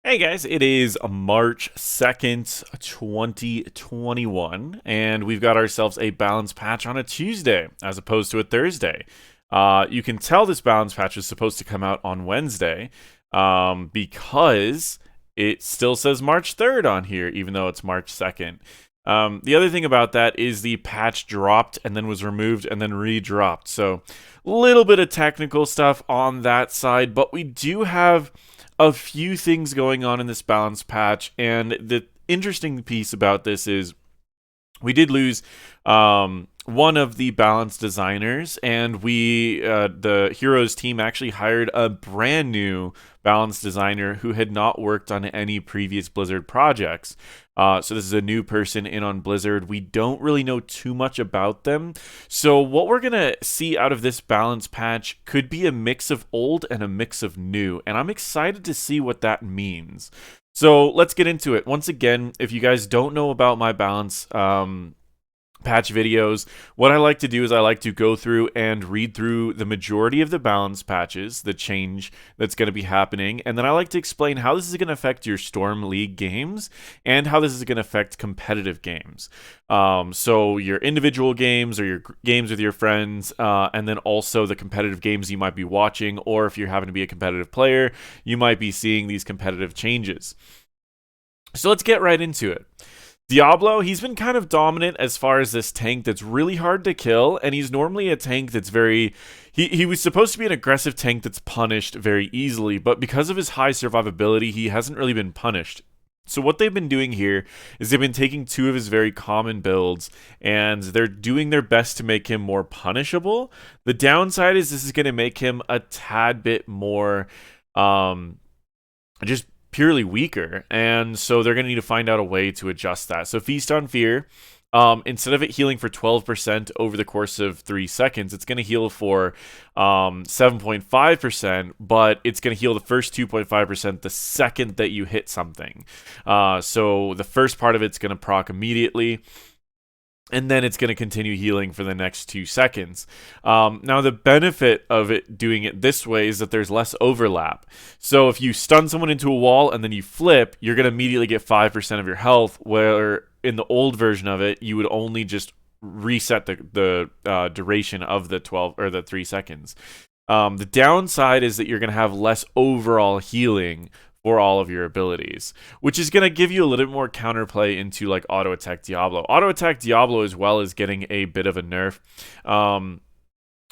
Hey guys, it is March 2nd, 2021, and we've got ourselves a balance patch on a Tuesday as opposed to a Thursday. You can tell this balance patch is supposed to come out on Wednesday because it still says March 3rd on here, even though it's March 2nd. The other thing about that is the patch dropped and then was removed and then re-dropped. So, a little bit of technical stuff on that side, but we do have a few things going on in this balance patch, and the interesting piece about this is we did lose one of the balance designers, and the heroes team actually hired a brand new balance designer who had not worked on any previous Blizzard projects. So this is a new person in on Blizzard. We don't really know too much about them. So what we're going to see out of this balance patch could be a mix of old and a mix of new. And I'm excited to see what that means. So let's get into it. Once again, if you guys don't know about my balance patch videos, what I like to do is I like to go through and read through the majority of the balance patches, the change that's going to be happening, and then I like to explain how this is going to affect your Storm League games and how this is going to affect competitive games. So your individual games or your games with your friends, and then also the competitive games you might be watching, or if you're having to be a competitive player, you might be seeing these competitive changes. So let's get right into it. Diablo, he's been kind of dominant as far as this tank that's really hard to kill, and he's normally a tank that's very... He was supposed to be an aggressive tank that's punished very easily, but because of his high survivability, he hasn't really been punished. So what they've been doing here is they've been taking two of his very common builds, and they're doing their best to make him more punishable. The downside is this is going to make him a tad bit more... just purely weaker, and so they're going to need to find out a way to adjust that. So Feast on Fear, instead of it healing for 12% over the course of 3 seconds, it's going to heal for 7.5%, but it's going to heal the first 2.5% the second that you hit something. So the first part of it's going to proc immediately, and then it's going to continue healing for the next 2 seconds. Now, the benefit of it doing it this way is that there's less overlap. So if you stun someone into a wall and then you flip, you're going to immediately get 5% of your health, where in the old version of it, you would only just reset the duration of the 12 or the 3 seconds. The downside is that you're going to have less overall healing for all of your abilities, which is going to give you a little bit more counterplay into like auto attack Diablo. Auto attack Diablo as well is getting a bit of a nerf.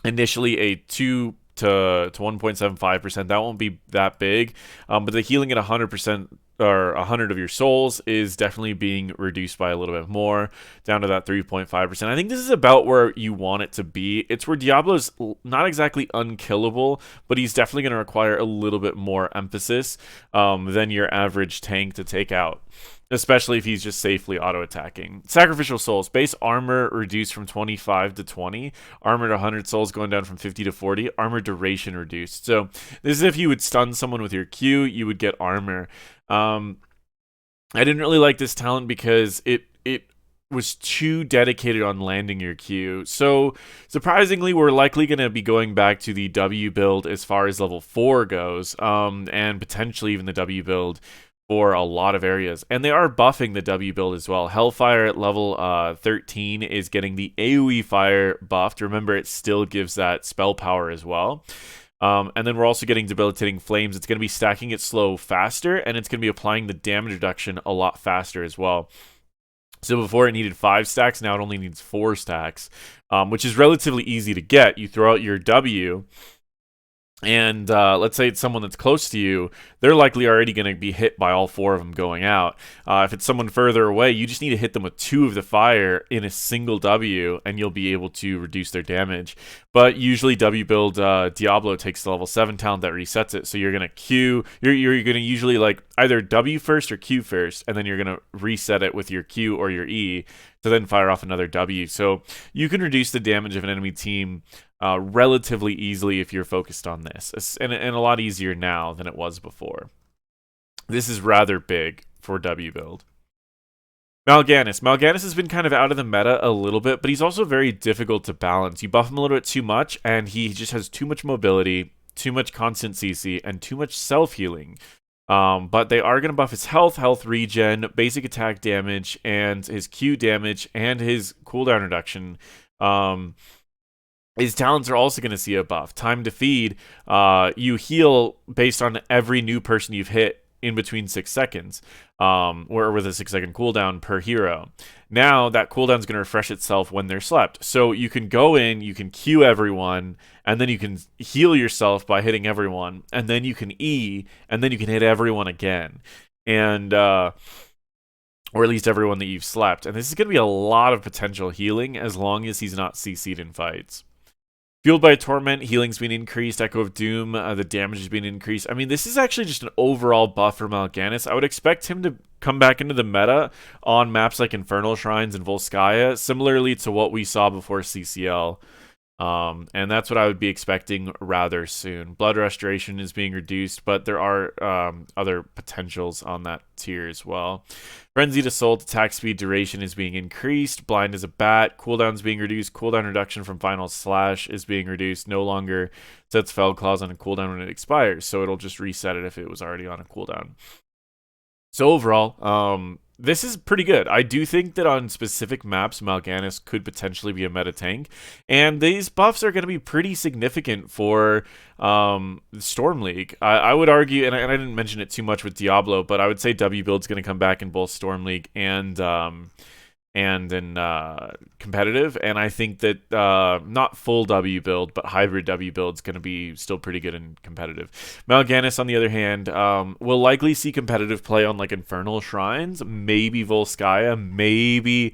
Initially a 2 to 1.75%. That won't be that big, but the healing at 100% or 100 of your souls is definitely being reduced by a little bit more, down to that 3.5%. I think this is about where you want it to be. It's where Diablo's not exactly unkillable, but he's definitely going to require a little bit more emphasis than your average tank to take out, especially if he's just safely auto-attacking. Sacrificial Souls. Base armor reduced from 25 to 20. Armor to 100 souls going down from 50 to 40. Armor duration reduced. So this is if you would stun someone with your Q, you would get armor. I didn't really like this talent because it was too dedicated on landing your Q. So surprisingly, we're likely going to be going back to the W build as far as level 4 goes, and potentially even the W build for a lot of areas. And they are buffing the W build as well. Hellfire at level 13 is getting the AoE fire buffed. Remember, it still gives that spell power as well. And then we're also getting Debilitating Flames. It's going to be stacking it slow faster, and it's going to be applying the damage reduction a lot faster as well. So before it needed 5 stacks, now it only needs 4 stacks, which is relatively easy to get. You throw out your W, and let's say it's someone that's close to you, they're likely already going to be hit by all 4 of them going out. If it's someone further away, you just need to hit them with 2 of the fire in a single W, and you'll be able to reduce their damage. But usually W build Diablo takes the level 7 talent that resets it, so you're going to Q, you're going to usually like either W first or Q first, and then you're going to reset it with your Q or your E to then fire off another W. So you can reduce the damage of an enemy team relatively easily if you're focused on this, and a lot easier now than it was before. This is rather big for W build. Mal'Ganis. Mal'Ganis has been kind of out of the meta a little bit, but he's also very difficult to balance. You buff him a little bit too much, and he just has too much mobility, too much constant CC, and too much self-healing. But they are going to buff his health regen, basic attack damage, and his Q damage, and his cooldown reduction. His talents are also going to see a buff. Time to feed, you heal based on every new person you've hit in between 6 seconds, or with a 6-second cooldown per hero. Now that cooldown is going to refresh itself when they're slept. So you can go in, you can Q everyone, and then you can heal yourself by hitting everyone, and then you can E, and then you can hit everyone again. And or at least everyone that you've slept. And this is going to be a lot of potential healing as long as he's not CC'd in fights. Fueled by Torment, healing's been increased. Echo of Doom, the damage has been increased. I mean, this is actually just an overall buff for Mal'Ganis. I would expect him to come back into the meta on maps like Infernal Shrines and Volskaya, similarly to what we saw before CCL. And that's what I would be expecting rather soon. Blood Restoration is being reduced, but there are other potentials on that tier as well. Frenzied Assault, attack speed duration is being increased. Blind as a Bat, cooldown is being reduced. Cooldown reduction from Final Slash is being reduced. No longer sets Fell Claws on a cooldown when it expires, so it'll just reset it if it was already on a cooldown. So overall, this is pretty good. I do think that on specific maps, Mal'Ganis could potentially be a meta tank, and these buffs are going to be pretty significant for Storm League. I would argue, and I didn't mention it too much with Diablo, but I would say W build's going to come back in both Storm League and in competitive, and I think that not full W build, but hybrid W build is going to be still pretty good in competitive. Mal'Ganis, on the other hand, will likely see competitive play on like Infernal Shrines, maybe Volskaya, maybe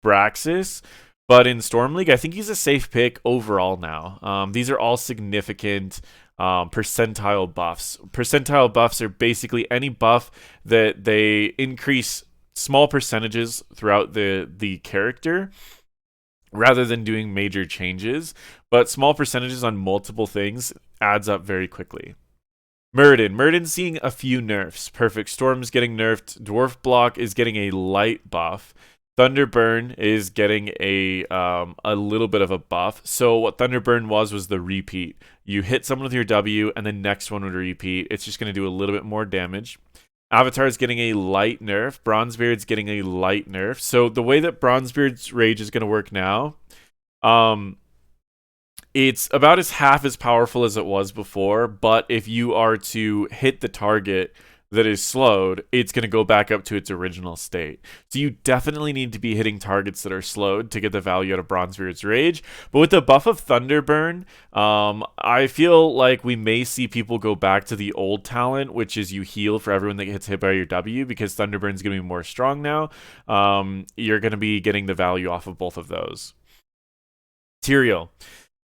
Braxis, but in Storm League, I think he's a safe pick overall now. These are all significant percentile buffs. Percentile buffs are basically any buff that they increase small percentages throughout the character rather than doing major changes, but small percentages on multiple things adds up very quickly. Muradin's seeing a few nerfs. Perfect Storm's getting nerfed. Dwarf Block is getting a light buff. Thunderburn is getting a little bit of a buff. So what Thunderburn was the repeat. You hit someone with your W, and the next one would repeat. It's just going to do a little bit more damage. Avatar is getting a light nerf. Bronzebeard's getting a light nerf. So the way that Bronzebeard's rage is going to work now, it's about half as powerful as it was before, but if you are to hit the target that is slowed, it's going to go back up to its original state. So you definitely need to be hitting targets that are slowed to get the value out of Bronzebeard's Rage. But with the buff of Thunderburn, I feel like we may see people go back to the old talent, which is you heal for everyone that gets hit by your W, because Thunderburn's going to be more strong now. You're going to be getting the value off of both of those. Tyrael.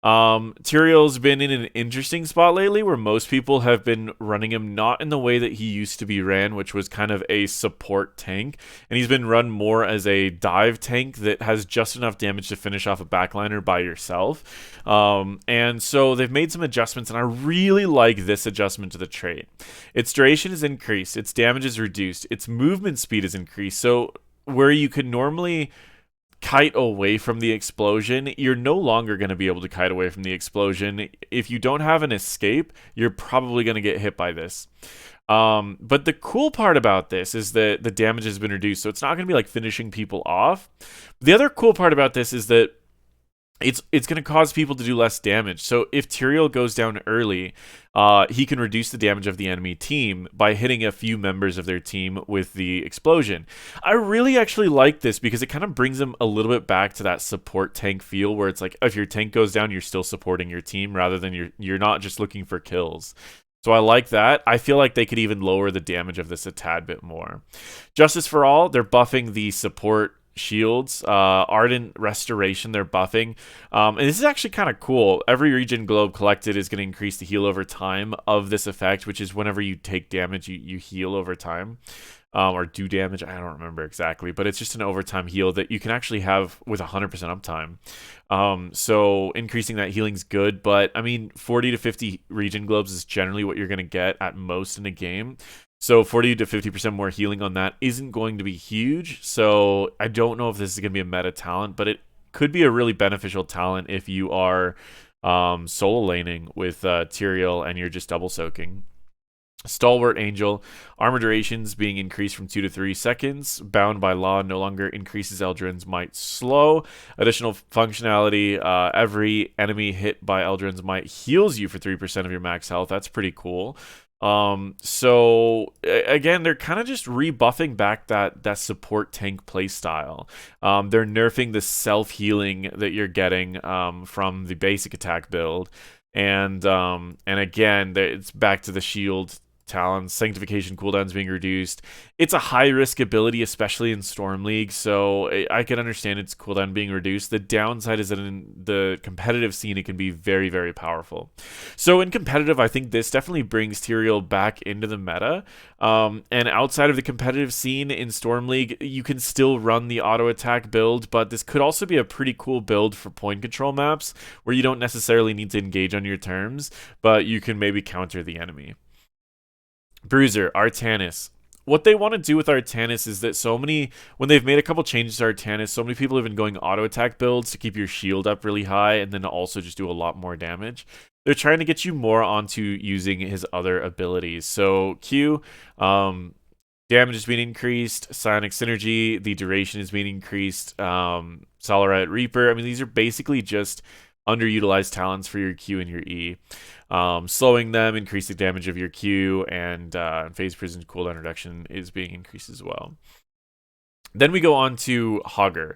Tyrael's been in an interesting spot lately where most people have been running him not in the way that he used to be ran, which was kind of a support tank, and he's been run more as a dive tank that has just enough damage to finish off a backliner by yourself. And so they've made some adjustments, and I really like this adjustment to the trait. Its duration is increased, its damage is reduced, its movement speed is increased, so where you could normally kite away from the explosion, you're no longer going to be able to kite away from the explosion. If you don't have an escape, you're probably going to get hit by this. But the cool part about this is that the damage has been reduced, so it's not going to be like finishing people off. The other cool part about this is that it's going to cause people to do less damage. So if Tyrael goes down early, he can reduce the damage of the enemy team by hitting a few members of their team with the explosion. I really actually like this because it kind of brings him a little bit back to that support tank feel where it's like if your tank goes down, you're still supporting your team rather than you're not just looking for kills. So I like that. I feel like they could even lower the damage of this a tad bit more. Justice for All, they're buffing the support shields. Ardent Restoration, they're buffing. And this is actually kind of cool. Every region globe collected is going to increase the heal over time of this effect, which is whenever you take damage, you heal over time. Or do damage, I don't remember exactly, but it's just an overtime heal that you can actually have with 100% uptime. So increasing that healing's good, but I mean, 40 to 50 region globes is generally what you're going to get at most in a game. So 40 to 50% more healing on that isn't going to be huge. So I don't know if this is going to be a meta talent, but it could be a really beneficial talent if you are solo laning with Tyrael and you're just double soaking. Stalwart Angel, armor durations being increased from 2 to 3 seconds. Bound by Law no longer increases Eldrin's might slow. Additional functionality, every enemy hit by Eldrin's might heals you for 3% of your max health. That's pretty cool. So again, they're kind of just rebuffing back that support tank playstyle. They're nerfing the self-healing that you're getting from the basic attack build. And again, it's back to the shield talents. Sanctification cooldowns being reduced. It's a high risk ability, especially in Storm League, so I can understand its cooldown being reduced. The downside is that in the competitive scene, it can be very, very powerful. So in competitive, I think this definitely brings Tyrael back into the meta. And outside of the competitive scene in Storm League, you can still run the auto attack build, but this could also be a pretty cool build for point control maps where you don't necessarily need to engage on your terms, but you can maybe counter the enemy. Bruiser, Artanis. What they want to do with Artanis is that when they've made a couple changes to Artanis, so many people have been going auto attack builds to keep your shield up really high and then to also just do a lot more damage. They're trying to get you more onto using his other abilities. So Q, damage is being increased, Psionic Synergy, the duration is being increased, Solarite Reaper. I mean, these are basically just underutilized talents for your Q and your E. Slowing them, increasing damage of your Q, and phase prison cooldown reduction is being increased as well. Then we go on to Hogger.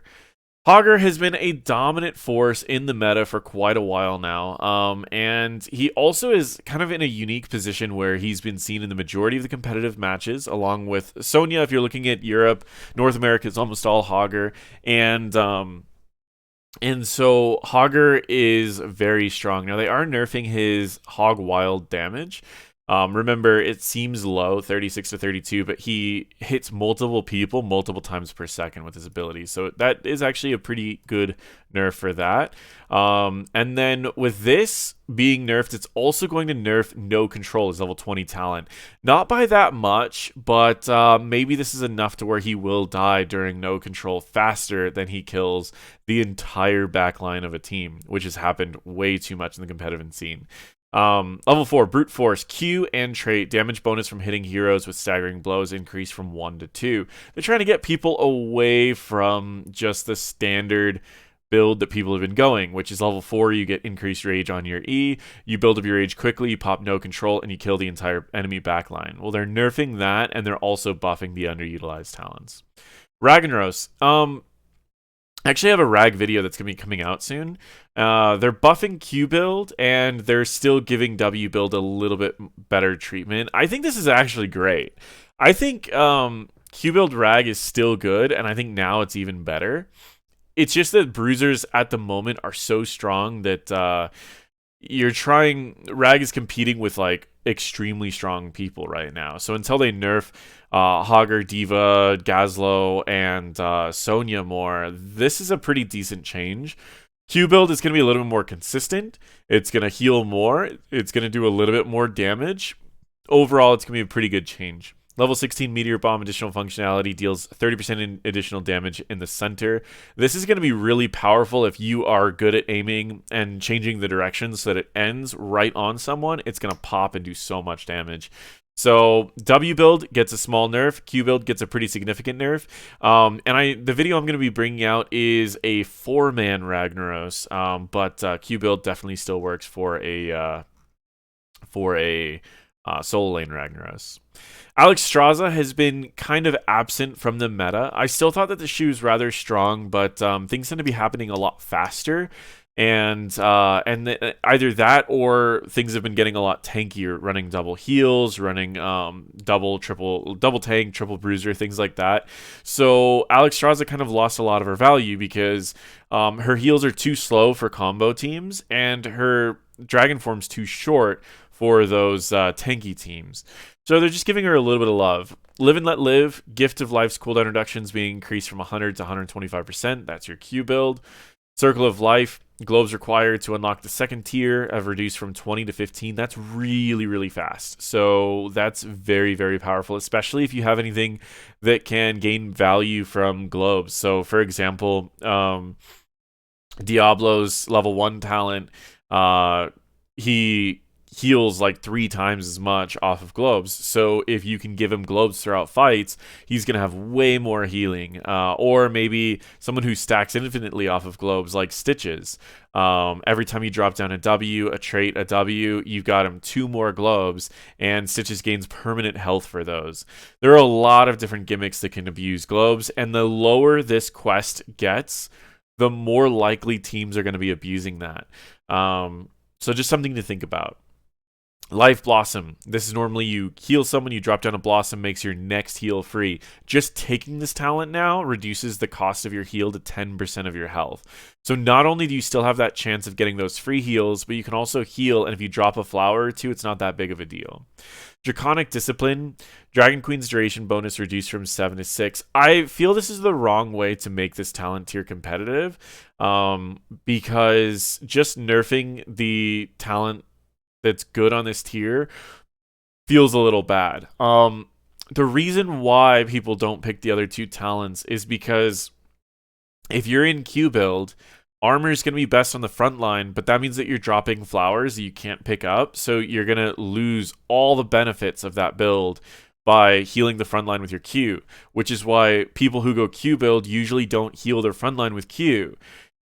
Hogger has been a dominant force in the meta for quite a while now, and he also is kind of in a unique position where he's been seen in the majority of the competitive matches, along with Sonya. If you're looking at Europe, North America, it's almost all Hogger, and so Hogger is very strong. Now, they are nerfing his Hog Wild damage. Remember, it seems low, 36 to 32, but he hits multiple people multiple times per second with his ability. So that is actually a pretty good nerf for that. And then with this being nerfed, it's also going to nerf No Control, his level 20 talent. Not by that much, but maybe this is enough to where he will die during No Control faster than he kills the entire backline of a team, which has happened way too much in the competitive scene. Level 4, Brute Force, Q and trait, damage bonus from hitting heroes with staggering blows increased from 1 to 2. They're trying to get people away from just the standard build that people have been going, which is level 4, you get increased rage on your E, you build up your rage quickly, you pop No Control, and you kill the entire enemy backline. Well, they're nerfing that, and they're also buffing the underutilized talents. Ragnaros, I actually have a Rag video that's going to be coming out soon. They're buffing Q build, and they're still giving W build a little bit better treatment. I think this is actually great. I think Q build Rag is still good, and I think now it's even better. It's just that bruisers at the moment are so strong that Rag is competing with like extremely strong people right now. So until they nerf Hogger, D.Va, Gazlo, and Sonya more, this is a pretty decent change. Q build is going to be a little bit more consistent. It's going to heal more. It's going to do a little bit more damage. Overall, it's going to be a pretty good change. Level 16 Meteor Bomb additional functionality deals 30% in additional damage in the center. This is going to be really powerful if you are good at aiming and changing the direction so that it ends right on someone. It's going to pop and do so much damage. So W build gets a small nerf. Q build gets a pretty significant nerf. And the video I'm going to be bringing out is a 4-man Ragnaros, but Q build definitely still works for a solo lane Ragnaros. Alexstrasza has been kind of absent from the meta. I still thought that the shoe is rather strong, but things tend to be happening a lot faster. And either that or things have been getting a lot tankier, running double heals, running double tank, triple bruiser, things like that. So Alexstrasza kind of lost a lot of her value because her heals are too slow for combo teams, and her dragon form's too short for those tanky teams. So they're just giving her a little bit of love. Live and Let Live, Gift of Life's cooldown reductions being increased from 100 to 125%. That's your Q build. Circle of Life, globes required to unlock the second tier have reduced from 20 to 15. That's really, really fast. So that's very, very powerful, especially if you have anything that can gain value from globes. So for example, Diablo's level 1 talent, he heals like 3 times as much off of globes. So if you can give him globes throughout fights, he's going to have way more healing. Or maybe someone who stacks infinitely off of globes like Stitches. Every time you drop down a W, a trait, a W, you've got him 2 more globes, and Stitches gains permanent health for those. There are a lot of different gimmicks that can abuse globes, and the lower this quest gets, the more likely teams are going to be abusing that. So just something to think about. Life Blossom. This is normally you heal someone, you drop down a Blossom, makes your next heal free. Just taking this talent now reduces the cost of your heal to 10% of your health. So not only do you still have that chance of getting those free heals, but you can also heal, and if you drop a flower or two, it's not that big of a deal. Draconic Discipline. Dragon Queen's duration bonus reduced from 7 to 6. I feel this is the wrong way to make this talent tier competitive, because just nerfing the talent that's good on this tier feels a little bad. The reason why people don't pick the other 2 talents is because if you're in Q build, armor is going to be best on the front line, but that means that you're dropping flowers that you can't pick up, so you're going to lose all the benefits of that build by healing the front line with your Q, which is why people who go Q build usually don't heal their front line with Q.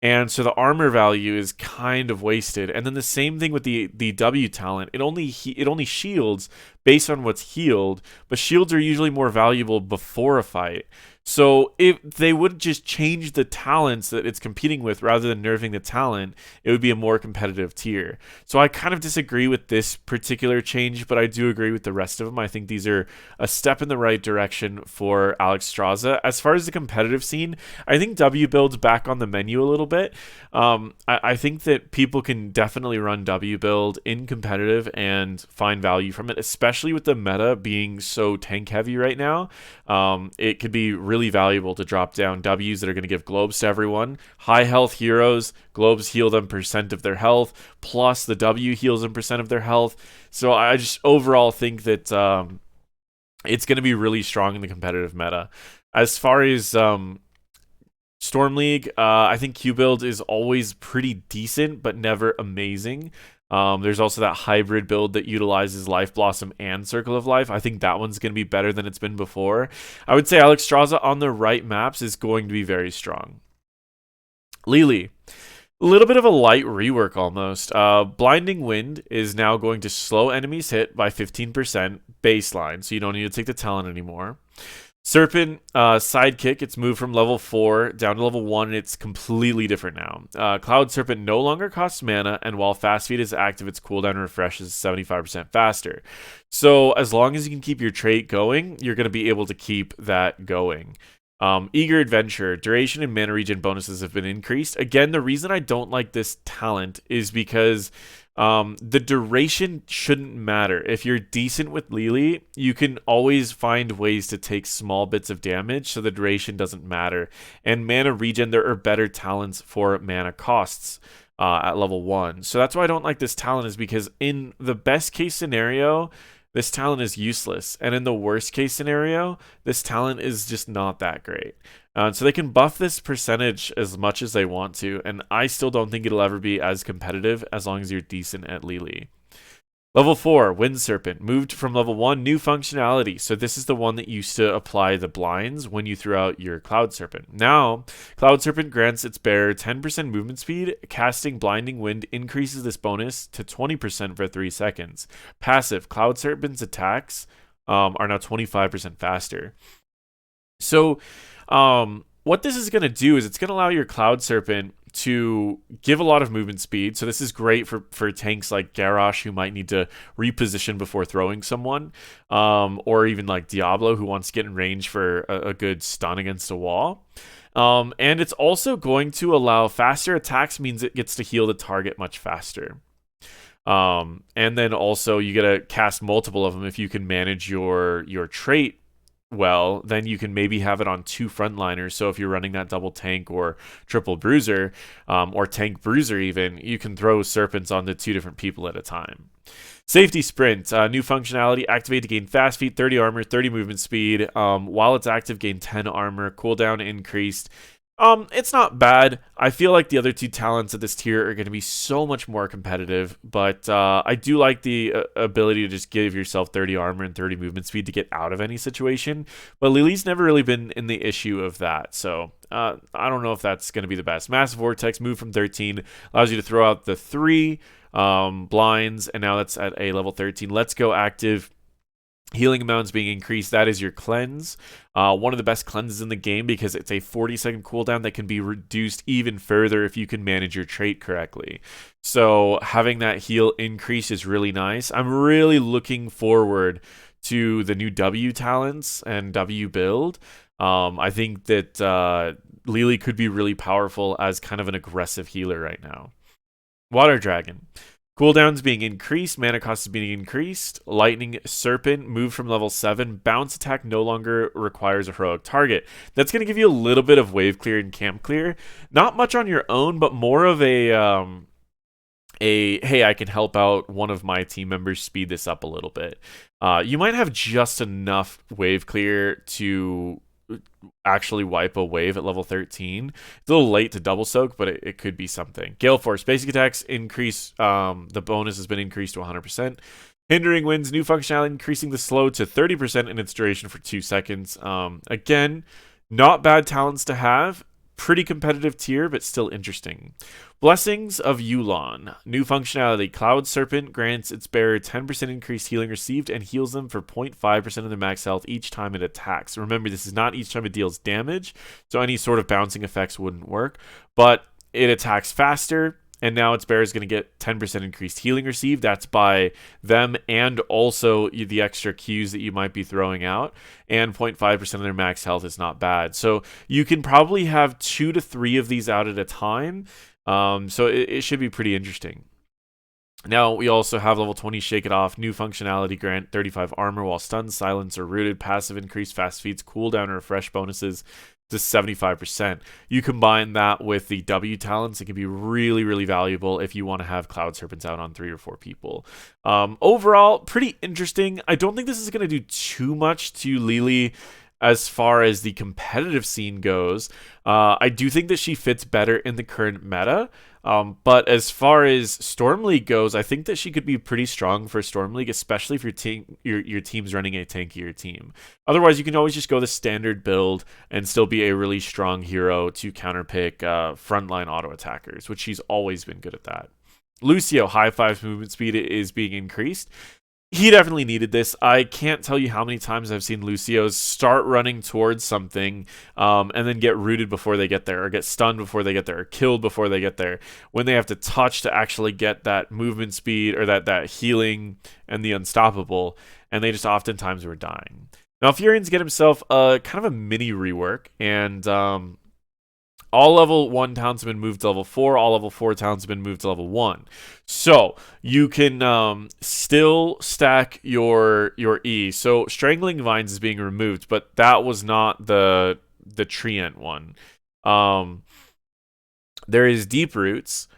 And so the armor value is kind of wasted. And then the same thing with the W talent. It only shields based on what's healed, but shields are usually more valuable before a fight. So if they would just change the talents that it's competing with rather than nerfing the talent, it would be a more competitive tier. So I kind of disagree with this particular change, but I do agree with the rest of them. I think these are a step in the right direction for Alexstrasza. As far as the competitive scene, I think W build's back on the menu a little bit. I think that people can definitely run W build in competitive and find value from it, especially with the meta being so tank heavy right now. It could be really valuable to drop down W's that are going to give globes to everyone. High health heroes, globes heal them % of their health, plus the W heals them % of their health. So I just overall think that it's going to be really strong in the competitive meta. As far as Storm League, I think Q build is always pretty decent, but never amazing. There's also that hybrid build that utilizes Life Blossom and Circle of Life. I think that one's going to be better than it's been before. I would say Alexstrasza on the right maps is going to be very strong. Lily. A little bit of a light rework almost. Blinding Wind is now going to slow enemies hit by 15% baseline, so you don't need to take the talent anymore. Serpent Sidekick, it's moved from level 4 down to level 1, and it's completely different now. Cloud Serpent no longer costs mana, and while Fast Feed is active, its cooldown refreshes 75% faster. So as long as you can keep your trait going, you're going to be able to keep that going. Eager Adventure, duration and mana regen bonuses have been increased. Again, the reason I don't like this talent is because the duration shouldn't matter. If you're decent with Lily, you can always find ways to take small bits of damage, so the duration doesn't matter. And mana regen, there are better talents for mana costs at level 1. So that's why I don't like this talent, is because in the best case scenario, this talent is useless. And in the worst case scenario, this talent is just not that great. So they can buff this percentage as much as they want to, and I still don't think it'll ever be as competitive as long as you're decent at Lily. Level 4, Wind Serpent, moved from level 1, new functionality. So this is the one that used to apply the blinds when you threw out your Cloud Serpent. Now, Cloud Serpent grants its bearer 10% movement speed. Casting Blinding Wind increases this bonus to 20% for 3 seconds. Passive, Cloud Serpent's attacks are now 25% faster. So what this is going to do is it's going to allow your Cloud Serpent to give a lot of movement speed. So this is great for tanks like Garrosh, who might need to reposition before throwing someone, or even like Diablo, who wants to get in range for a good stun against a wall. And it's also going to allow faster attacks, means it gets to heal the target much faster. And then also you get to cast multiple of them if you can manage your trait well. Then you can maybe have it on 2 frontliners. So if you're running that double tank or triple bruiser, or tank bruiser even, you can throw serpents onto 2 different people at a time. Safety Sprint, new functionality, activate to gain fast feet, 30 armor, 30 movement speed. While it's active, gain 10 armor, cooldown increased. It's not bad. I feel like the other two talents at this tier are going to be so much more competitive, but I do like the ability to just give yourself 30 armor and 30 movement speed to get out of any situation. But Lily's never really been in the issue of that, so I don't know if that's going to be the best. Massive Vortex move from 13 allows you to throw out the 3 blinds, and now that's at a level 13. Let's Go active. Healing amounts being increased. That is your cleanse. One of the best cleanses in the game because it's a 40-second cooldown that can be reduced even further if you can manage your trait correctly. So having that heal increase is really nice. I'm really looking forward to the new W talents and W build. I think that Lily could be really powerful as kind of an aggressive healer right now. Water Dragon. Cooldowns being increased, mana cost is being increased. Lightning Serpent, move from level 7. Bounce attack no longer requires a heroic target. That's going to give you a little bit of wave clear and camp clear. Not much on your own, but more of a hey, I can help out one of my team members speed this up a little bit. You might have just enough wave clear to actually wipe a wave at level 13. It's a little late to double soak, but it could be something. Gale Force, basic attacks increase. The bonus has been increased to 100%. Hindering Winds, new functionality increasing the slow to 30% in its duration for 2 seconds. Again, not bad talents to have. Pretty competitive tier, but still interesting. Blessings of Yulon. New functionality. Cloud Serpent grants its bearer 10% increased healing received and heals them for 0.5% of their max health each time it attacks. Remember, this is not each time it deals damage, so any sort of bouncing effects wouldn't work, but it attacks faster, and now its bearer is going to get 10% increased healing received. That's by them and also the extra Qs that you might be throwing out. And 0.5% of their max health is not bad. So you can probably have 2 to 3 of these out at a time. So it should be pretty interesting. Now we also have level 20 Shake It Off, new functionality, grant 35 armor while stunned, silenced, or rooted, passive increase fast feeds, cooldown, or refresh bonuses to 75%. You combine that with the W talents, it can be really, really valuable if you want to have Cloud Serpents out on 3 or 4 people. Overall, pretty interesting. I don't think this is going to do too much to Lily as far as the competitive scene goes. I do think that she fits better in the current meta. But as far as Storm League goes, I think that she could be pretty strong for Storm League, especially if your team's running a tankier team. Otherwise, you can always just go the standard build and still be a really strong hero to counterpick frontline auto attackers, which she's always been good at that. Lucio, high 5 movement speed is being increased. He definitely needed this. I can't tell you how many times I've seen Lucios start running towards something and then get rooted before they get there, or get stunned before they get there, or killed before they get there, when they have to touch to actually get that movement speed or that healing and the unstoppable, and they just oftentimes were dying. Now, Furion's get himself kind of a mini rework, and all level 1 talents have been moved to level 4. All level 4 talents have been moved to level 1. So you can still stack your E. So Strangling Vines is being removed, but that was not the Treant one. There is Deep Roots,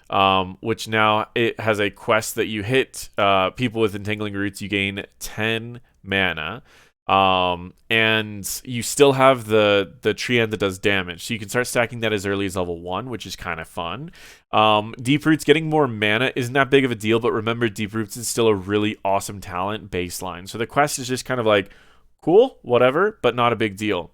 which now it has a quest that you hit people with Entangling Roots, you gain 10 mana. And you still have the Treant that does damage, so you can start stacking that as early as level 1, which is kind of fun. Deep Roots getting more mana isn't that big of a deal, but remember, Deep Roots is still a really awesome talent baseline, so the quest is just kind of like cool, whatever, but not a big deal.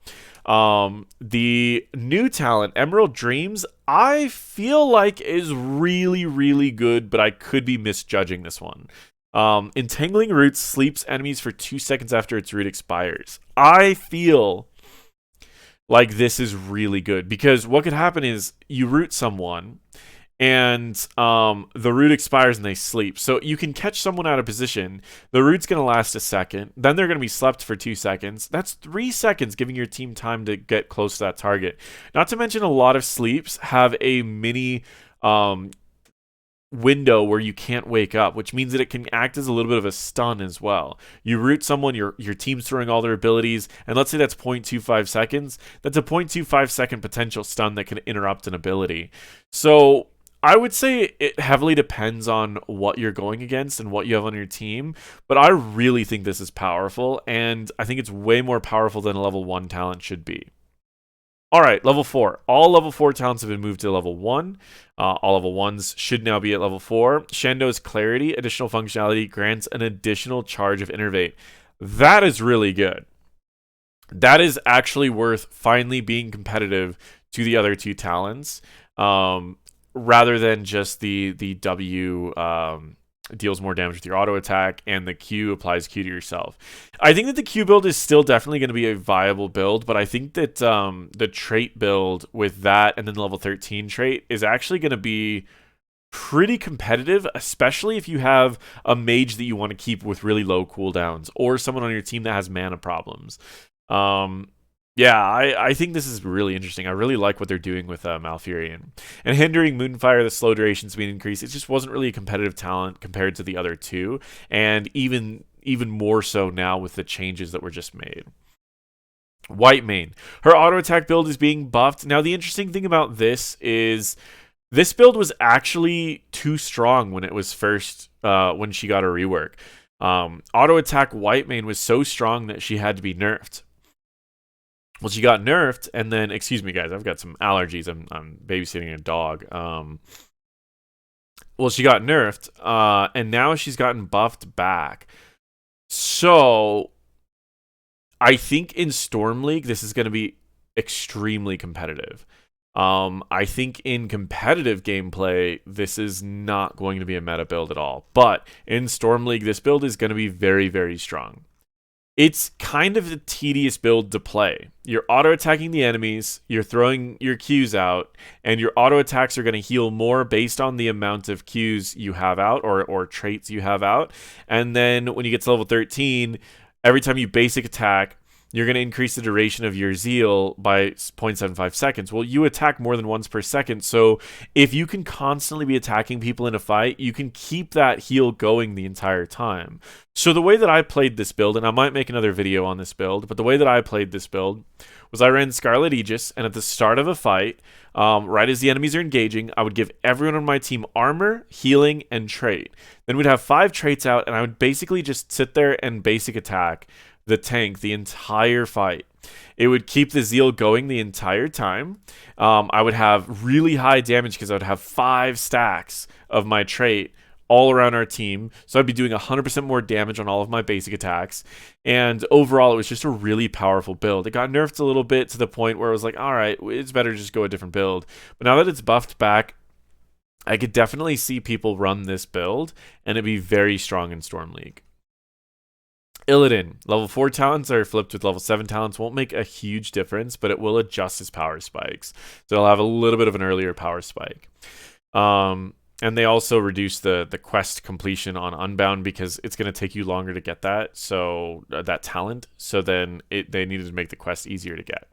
The new talent, Emerald Dreams, I feel like is really, really good, but I could be misjudging this one. Entangling Roots sleeps enemies for 2 seconds after its root expires. I feel like this is really good, because what could happen is you root someone and the root expires and they sleep. So you can catch someone out of position. The root's going to last a second. Then they're going to be slept for 2 seconds. That's 3 seconds, giving your team time to get close to that target. Not to mention, a lot of sleeps have a mini window where you can't wake up, which means that it can act as a little bit of a stun as well. You root someone, your team's throwing all their abilities, and let's say that's 0.25 seconds. That's a 0.25 second potential stun that can interrupt an ability. So I would say it heavily depends on what you're going against and what you have on your team, but I really think this is powerful, and I think it's way more powerful than a level 1 talent should be. All right, level 4. All level 4 talents have been moved to level 1. All level 1s should now be at level 4. Shando's Clarity, additional functionality, grants an additional charge of Innervate. That is really good. That is actually worth finally being competitive to the other two talents, rather than just the W deals more damage with your auto attack and the Q applies Q to yourself. I think that the Q build is still definitely going to be a viable build, but I think that the trait build with that and then the level 13 trait is actually going to be pretty competitive, especially if you have a mage that you want to keep with really low cooldowns or someone on your team that has mana problems. Yeah, I think this is really interesting. I really like what they're doing with Malfurion. And hindering Moonfire, the slow duration speed increase, it just wasn't really a competitive talent compared to the other two, and even more so now with the changes that were just made. Whitemane. Her auto attack build is being buffed. Now, the interesting thing about this is this build was actually too strong when it was first, when she got a rework. Auto attack Whitemane was so strong that she had to be nerfed. Well, she got nerfed, and then, excuse me, guys, I've got some allergies. I'm babysitting a dog. Well, she got nerfed, and now she's gotten buffed back. So, I think in Storm League, this is going to be extremely competitive. I think in competitive gameplay, this is not going to be a meta build at all. But in Storm League, this build is going to be very, very strong. It's kind of a tedious build to play. You're auto-attacking the enemies, you're throwing your Qs out, and your auto-attacks are going to heal more based on the amount of Qs you have out or traits you have out. And then when you get to level 13, every time you basic attack, you're going to increase the duration of your zeal by 0.75 seconds. Well, you attack more than once per second, so if you can constantly be attacking people in a fight, you can keep that heal going the entire time. So the way that I played this build, and I might make another video on this build, but the way that I played this build was I ran Scarlet Aegis, and at the start of a fight, right as the enemies are engaging, I would give everyone on my team armor, healing, and trait. Then we'd have 5 traits out, and I would basically just sit there and basic attack the tank the entire fight. It would keep the zeal going the entire time. I would have really high damage because I would have 5 stacks of my trait all around our team. So I'd be doing 100% more damage on all of my basic attacks. And overall, it was just a really powerful build. It got nerfed a little bit to the point where I was like, all right, it's better to just go a different build. But now that it's buffed back, I could definitely see people run this build and it'd be very strong in Storm League. Illidan. Level 4 talents are flipped with level 7 talents. Won't make a huge difference, but it will adjust his power spikes. So it'll have a little bit of an earlier power spike. And they also reduce the quest completion on Unbound because it's going to take you longer to get that. So that talent. So then they needed to make the quest easier to get.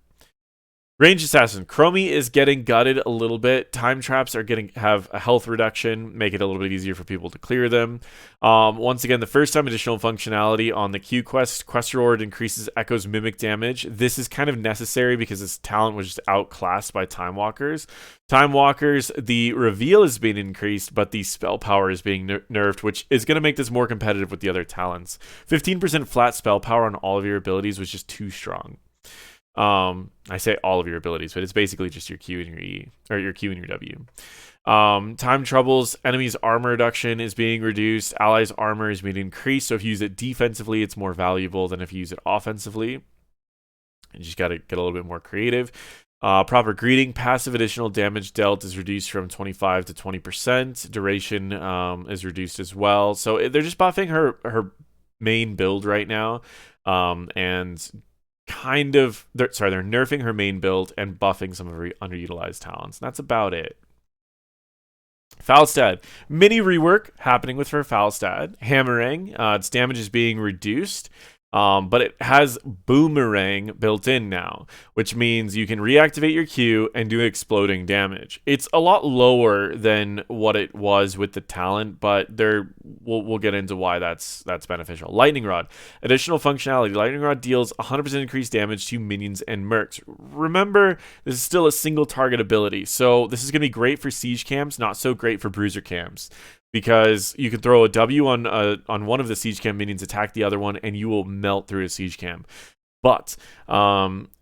Range Assassin. Chromie is getting gutted a little bit. Time traps are have a health reduction, make it a little bit easier for people to clear them. Once again, the first time additional functionality on the Q quest. Quest reward increases Echo's mimic damage. This is kind of necessary because this talent was just outclassed by Time Walkers. Time Walkers, the reveal is being increased, but the spell power is being nerfed, which is going to make this more competitive with the other talents. 15% flat spell power on all of your abilities was just too strong. I say all of your abilities, but it's basically just your Q and your E, or your Q and your W. Time troubles, enemies' armor reduction is being reduced, allies' armor is being increased, so if you use it defensively, it's more valuable than if you use it offensively. You just gotta get a little bit more creative. Proper greeting, passive additional damage dealt is reduced from 25 to 20%. Duration is reduced as well. So they're just buffing her main build right now, and they're nerfing her main build and buffing some of her underutilized talents. And that's about it. Falstad. Mini rework happening with her Falstad. Hammering. Its damage is being reduced. But it has Boomerang built in now, which means you can reactivate your Q and do exploding damage. It's a lot lower than what it was with the talent, but we'll get into why that's beneficial. Lightning Rod. Additional functionality. Lightning Rod deals 100% increased damage to minions and mercs. Remember, this is still a single target ability, so this is going to be great for siege camps, not so great for bruiser camps. Because you can throw a W on one of the siege camp minions, attack the other one, and you will melt through a siege camp. But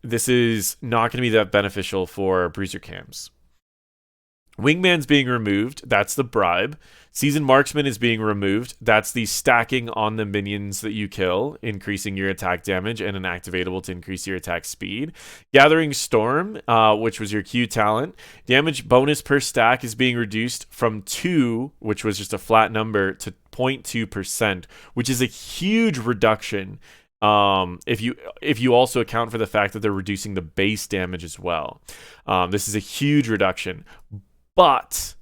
this is not going to be that beneficial for bruiser cams. Wingman's being removed. That's the bribe. Seasoned Marksman is being removed. That's the stacking on the minions that you kill, increasing your attack damage, and an activatable to increase your attack speed. Gathering Storm, which was your Q talent. Damage bonus per stack is being reduced from 2, which was just a flat number, to 0.2%, which is a huge reduction. If you also account for the fact that they're reducing the base damage as well. This is a huge reduction. But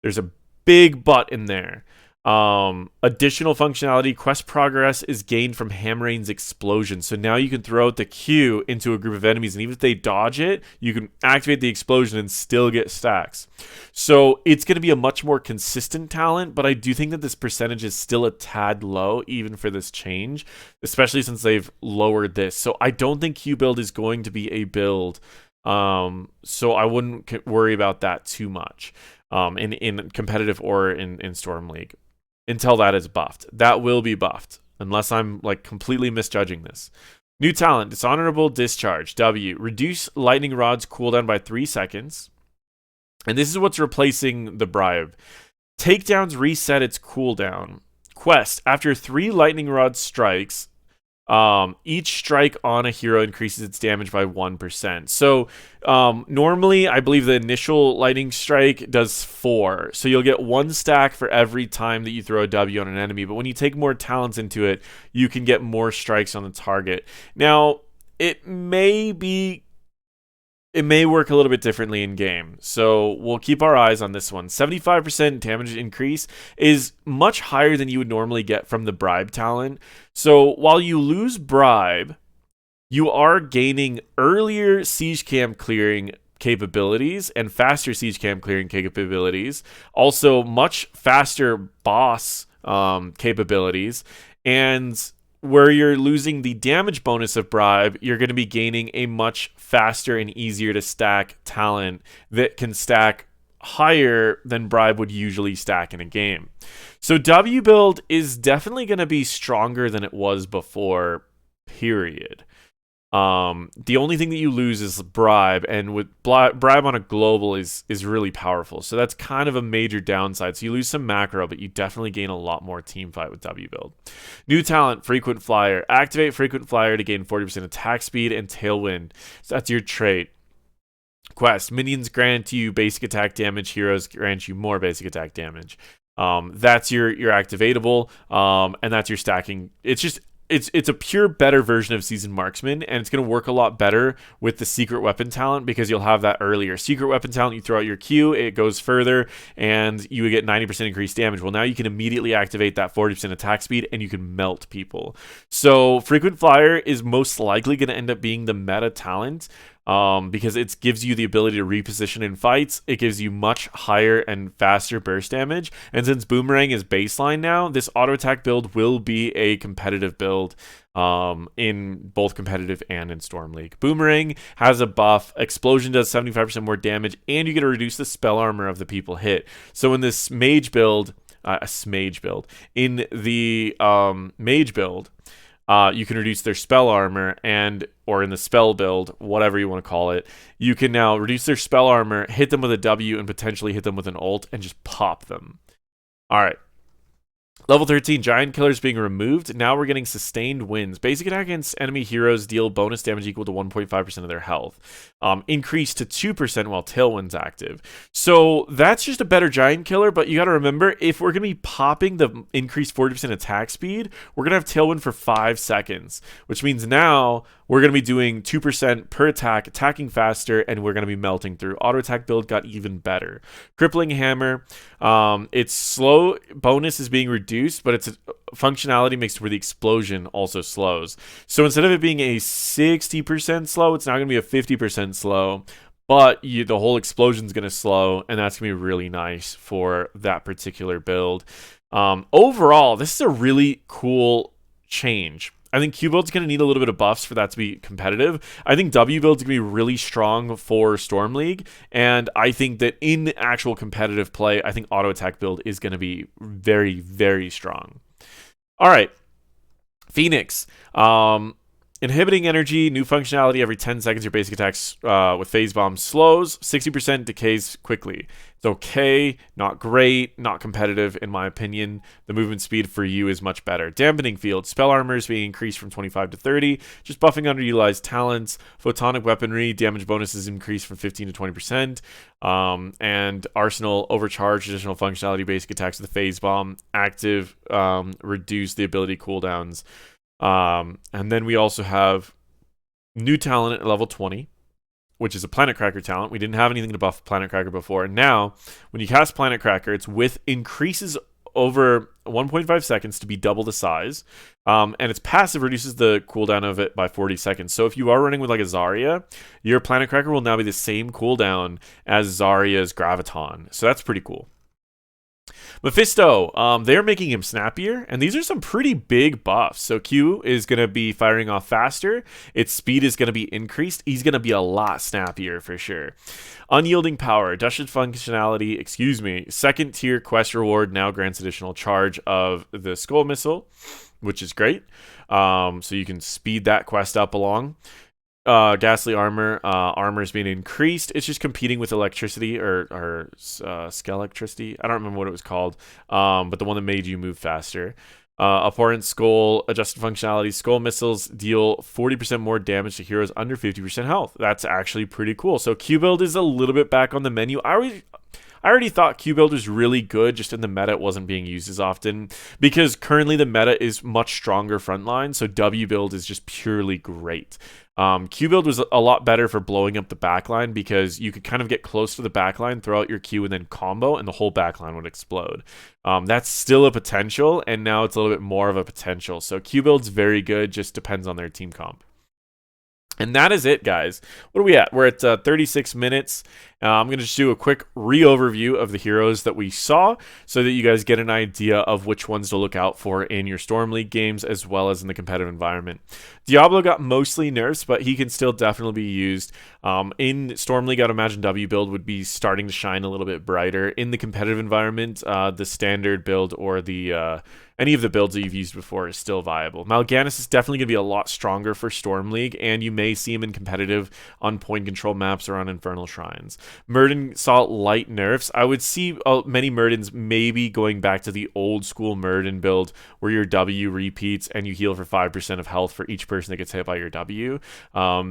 there's a big but in there. Additional functionality, quest progress is gained from Hamrain's explosion. So now you can throw out the Q into a group of enemies, and even if they dodge it, you can activate the explosion and still get stacks. So it's going to be a much more consistent talent, but I do think that this percentage is still a tad low, even for this change, especially since they've lowered this. So I don't think Q build is going to be a build. So I wouldn't worry about that too much in competitive or in Storm League until that is buffed. That will be buffed unless I'm like completely misjudging this. New talent, Dishonorable Discharge, W. Reduce Lightning Rod's cooldown by 3 seconds. And this is what's replacing the bribe. Takedowns reset its cooldown. Quest, after 3 Lightning Rod strikes, each strike on a hero increases its damage by 1%. So normally I believe the initial lightning strike does 4, so you'll get 1 stack for every time that you throw a W on an enemy. But when you take more talents into it, you can get more strikes on the target. Now it may work a little bit differently in game, so we'll keep our eyes on this one. 75% damage increase is much higher than you would normally get from the bribe talent. So while you lose bribe, you are gaining earlier siege camp clearing capabilities and faster siege camp clearing capabilities. Also much faster boss capabilities, and where you're losing the damage bonus of bribe, you're going to be gaining a much faster and easier to stack talent that can stack higher than bribe would usually stack in a game. So W build is definitely going to be stronger than it was before, period. The only thing that you lose is bribe, and with bribe on a global is really powerful. So that's kind of a major downside. So you lose some macro, but you definitely gain a lot more team fight with W build. New talent, Frequent Flyer. Activate Frequent Flyer to gain 40% attack speed and tailwind. So that's your trait. Quest, minions grant you basic attack damage, heroes grant you more basic attack damage. That's your activatable, and that's your stacking. It's a pure better version of Seasoned Marksman, and it's going to work a lot better with the Secret Weapon talent because you'll have that earlier. Secret Weapon talent, you throw out your Q, it goes further, and you would get 90% increased damage. Well, now you can immediately activate that 40% attack speed, and you can melt people. So Frequent Flyer is most likely going to end up being the meta talent, because it gives you the ability to reposition in fights. It gives you much higher and faster burst damage. And since Boomerang is baseline now, this auto attack build will be a competitive build in both competitive and in Storm League. Boomerang has a buff. Explosion does 75% more damage, and you get to reduce the spell armor of the people hit. So in this mage build, in the mage build, you can reduce their spell armor, or in the spell build, whatever you want to call it, you can now reduce their spell armor, hit them with a W, and potentially hit them with an ult, and just pop them. All right. Level 13, Giant Killer's being removed. Now we're getting sustained wins. Basic attack against enemy heroes deal bonus damage equal to 1.5% of their health. Increased to 2% while Tailwind's active. So that's just a better Giant Killer, but you got to remember, if we're going to be popping the increased 40% attack speed, we're going to have Tailwind for 5 seconds, which means now we're going to be doing 2% per attack, attacking faster, and we're going to be melting through. Auto attack build got even better. Crippling Hammer, its slow bonus is being reduced, but its functionality makes it where the explosion also slows. So instead of it being a 60% slow, it's now going to be a 50% slow, but the whole explosion is going to slow, and that's going to be really nice for that particular build. Overall, this is a really cool change. I think Q build's going to need a little bit of buffs for that to be competitive. I think W build's going to be really strong for Storm League, and I think that in actual competitive play, I think auto attack build is going to be very, very strong. All right, Phoenix. Inhibiting energy, new functionality every 10 seconds. Your basic attacks with phase bomb slows. 60% decays quickly. It's okay, not great, not competitive in my opinion. The movement speed for you is much better. Dampening field, spell armor is being increased from 25 to 30. Just buffing underutilized talents. Photonic weaponry, damage bonuses increased from 15 to 20%. And arsenal overcharge, additional functionality, basic attacks with the phase bomb. Active, reduce the ability cooldowns. And then we also have new talent at level 20, which is a Planet Cracker talent. We didn't have anything to buff Planet Cracker before. And now, when you cast Planet Cracker, it's with increases over 1.5 seconds to be double the size. And its passive reduces the cooldown of it by 40 seconds. So if you are running with like a Zarya, your Planet Cracker will now be the same cooldown as Zarya's Graviton. So that's pretty cool. Mephisto, they're making him snappier, and these are some pretty big buffs. So Q is going to be firing off faster. Its speed is going to be increased. He's going to be a lot snappier for sure. Unyielding power, dusted functionality, second tier quest reward now grants additional charge of the skull missile, which is great. So you can speed that quest up along. Ghastly armor. Armor is being increased. It's just competing with electricity or Skelectricity. I don't remember what it was called, but the one that made you move faster. Abhorrent skull, adjusted functionality. Skull missiles deal 40% more damage to heroes under 50% health. That's actually pretty cool. So Q build is a little bit back on the menu. I already thought Q build was really good, just in the meta it wasn't being used as often, because currently the meta is much stronger frontline, so W build is just purely great. Q build was a lot better for blowing up the backline because you could kind of get close to the backline, throw out your Q, and then combo, and the whole backline would explode. That's still a potential, and now it's a little bit more of a potential. So Q build's very good, just depends on their team comp. And that is it, guys. What are we at? We're at 36 minutes. I'm going to just do a quick re-overview of the heroes that we saw so that you guys get an idea of which ones to look out for in your Storm League games as well as in the competitive environment. Diablo got mostly nerfs, but he can still definitely be used. In Storm League, I'd imagine W build would be starting to shine a little bit brighter. In the competitive environment, the standard build or the any of the builds that you've used before is still viable. Malganis is definitely going to be a lot stronger for Storm League, and you may see him in competitive on point control maps or on Infernal Shrines. Muradin saw light nerfs. I would see many Muradins maybe going back to the old school Muradin build where your W repeats and you heal for 5% of health for each person that gets hit by your W,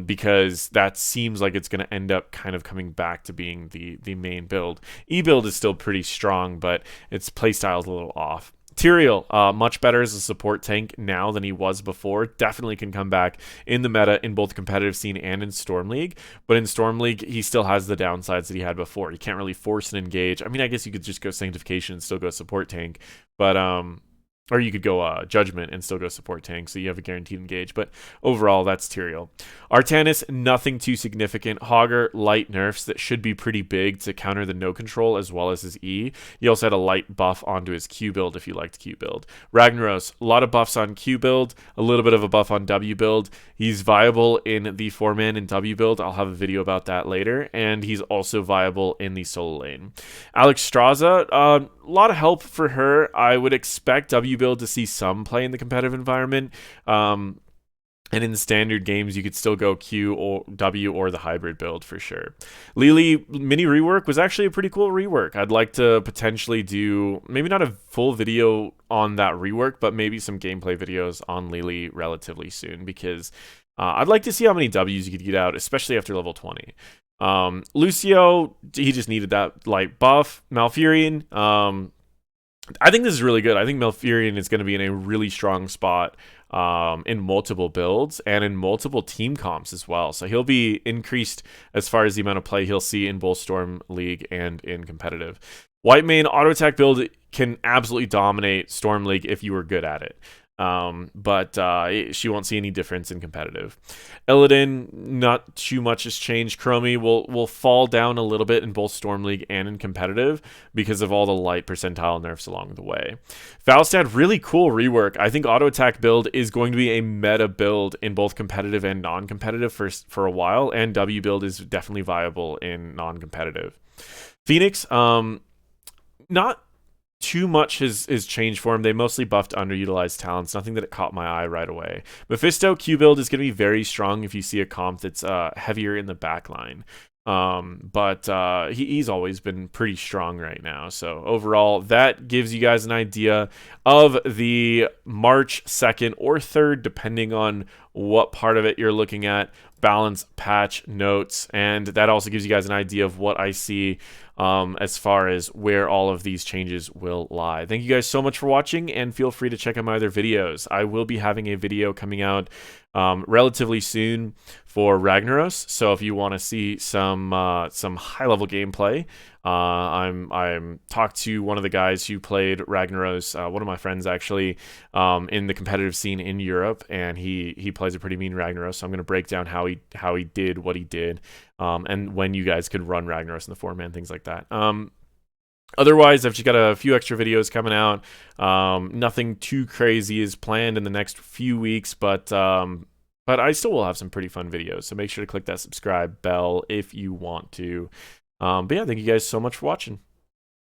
because that seems like it's going to end up kind of coming back to being the main build. E build is still pretty strong, but its playstyle is a little off. Tyrael, much better as a support tank now than he was before. Definitely can come back in the meta in both competitive scene and in Storm League. But in Storm League, he still has the downsides that he had before. He can't really force an engage. I mean, I guess you could just go Sanctification and still go support tank. But or you could go Judgment and still go support tank, so you have a guaranteed engage. But overall, that's Tyrael. Artanis, nothing too significant. Hogger, light nerfs that should be pretty big to counter the no control as well as his E. He also had a light buff onto his Q build if you liked Q build. Ragnaros, a lot of buffs on Q build, a little bit of a buff on W build. He's viable in the 4-man and W build. I'll have a video about that later. And he's also viable in the solo lane. Alexstrasza, a lot of help for her. I would expect W build to see some play in the competitive environment. And in standard games, you could still go Q or W or the hybrid build for sure. Lily mini rework was actually a pretty cool rework. I'd like to potentially do maybe not a full video on that rework, but maybe some gameplay videos on Lily relatively soon, because I'd like to see how many Ws you could get out, especially after level 20. Lucio, he just needed that light buff. Malfurion, I think this is really good. I think Malfurion is going to be in a really strong spot in multiple builds and in multiple team comps as well. So he'll be increased as far as the amount of play he'll see in both Storm League and in competitive. Whitemane auto attack build can absolutely dominate Storm League if you were good at it. But she won't see any difference in competitive. Illidan, not too much has changed. Chromie will fall down a little bit in both Storm League and in competitive because of all the light percentile nerfs along the way. Falstad, really cool rework. I think auto attack build is going to be a meta build in both competitive and non-competitive for a while, and W build is definitely viable in non-competitive. Phoenix, not too much is changed for him. They mostly buffed underutilized talents, nothing that it caught my eye right away. Mephisto Q build is going to be very strong if you see a comp that's heavier in the backline. But he's always been pretty strong right now. So overall, that gives you guys an idea of the March 2nd or 3rd, depending on what part of it you're looking at, balance patch notes. And that also gives you guys an idea of what I see as far as where all of these changes will lie. Thank you guys so much for watching, and feel free to check out my other videos. I will be having a video coming out relatively soon for Ragnaros. So if you want to see some high-level gameplay, I'm talked to one of the guys who played Ragnaros, one of my friends actually, in the competitive scene in Europe, and he plays a pretty mean Ragnaros. So I'm going to break down how he did what he did, and when you guys could run Ragnaros in the 4-man, things like that. Otherwise, I've just got a few extra videos coming out. Nothing too crazy is planned in the next few weeks, but I still will have some pretty fun videos. So make sure to click that subscribe bell if you want to. But yeah, thank you guys so much for watching.